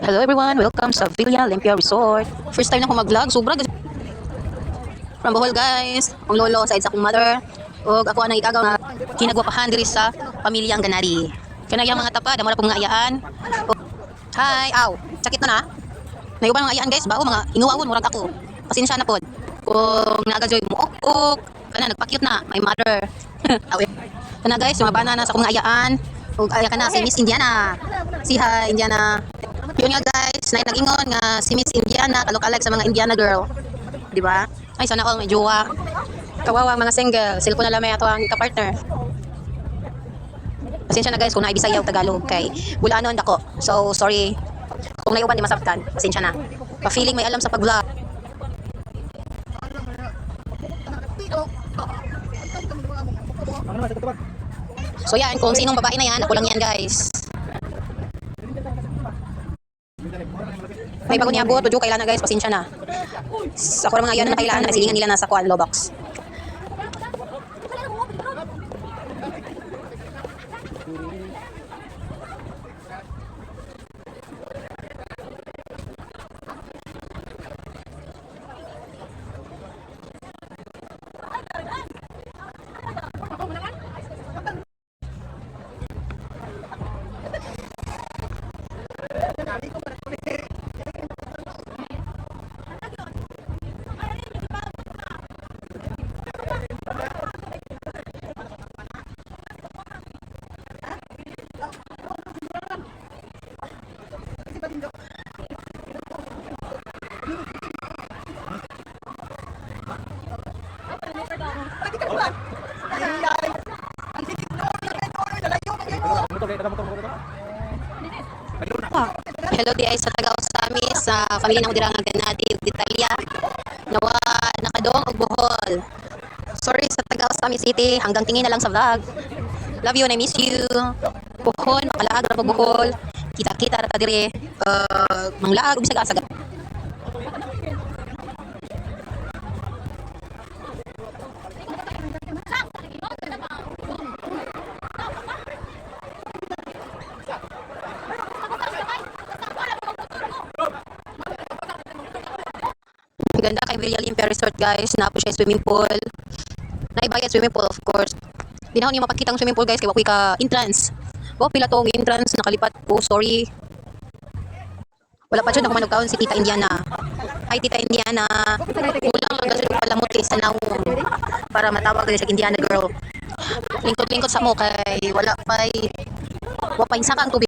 Hello everyone, welcome sa Villa Olympia Resort. First time na ko mag-vlog, sobra from Bohol guys. Ang lolo sa akong mother. Ug ako ang ikagaw na kinagwapahan diri sa pamilyang Ganari. Kanayang mga tapad, amo na pong ngayaan. Hi, aw. Sakit na na. Nayuban mga ayaan guys, bao mga hinuawon murag ako. Pasensya na pod. Kung nagajoy mo ok, kana nagpakyut na my mother. Aw. Kana guys, mga bana na sa akong ngayaan. Ug aya kana si Miss Indiana. Si hi Indiana. Yun nga guys, na nag-ingon nga si Miss Indiana kalok-alike sa mga Indiana girl. Di ba? Ay sana all may jowa. Kawawa mga single, cellphone na lamay ato ang ka-partner. Pasensya na guys kung naibisaya o Tagalog kay bulanon dako. So sorry. Kung naiuban di masabtan, pasensya na. Pa-feeling may alam sa pag-vlog. So yan, kung sinong babae na yan, ako lang yan guys. May bago niya abot, tudyo kailan na guys, pasensya na. Sa ako mga iyan na kailangan, nasilingan nila na sa kuan Lobox. Hello di ay sa taga-usami sa pamilya ng Udirang Ganadi ug Detalya. Nawa nakadong og Bohol. Sorry sa taga-usami City, hanggang tingin na lang sa vlog. Love you and I miss you. Bohol, makalaag ra pag Bohol. Kita-kita ra ta dire. Manglaag ug bisag-asag. Ganda kay Villa Olympia Resort guys, na po siya swimming pool. Naibayad swimming pool of course. Di na ko niyo mapakita ang swimming pool guys kay wakoy ka entrance. Wa pila tong entrance nakalipat ko, sorry. Wala pa jud ako manugkaon si Tita Indiana. Hi Tita Indiana. Kulang lang kasi palamot kay sa nawong para matawag diri sa Indiana girl. Lingkod-lingkod sa mo kay wala pay sakang tubig.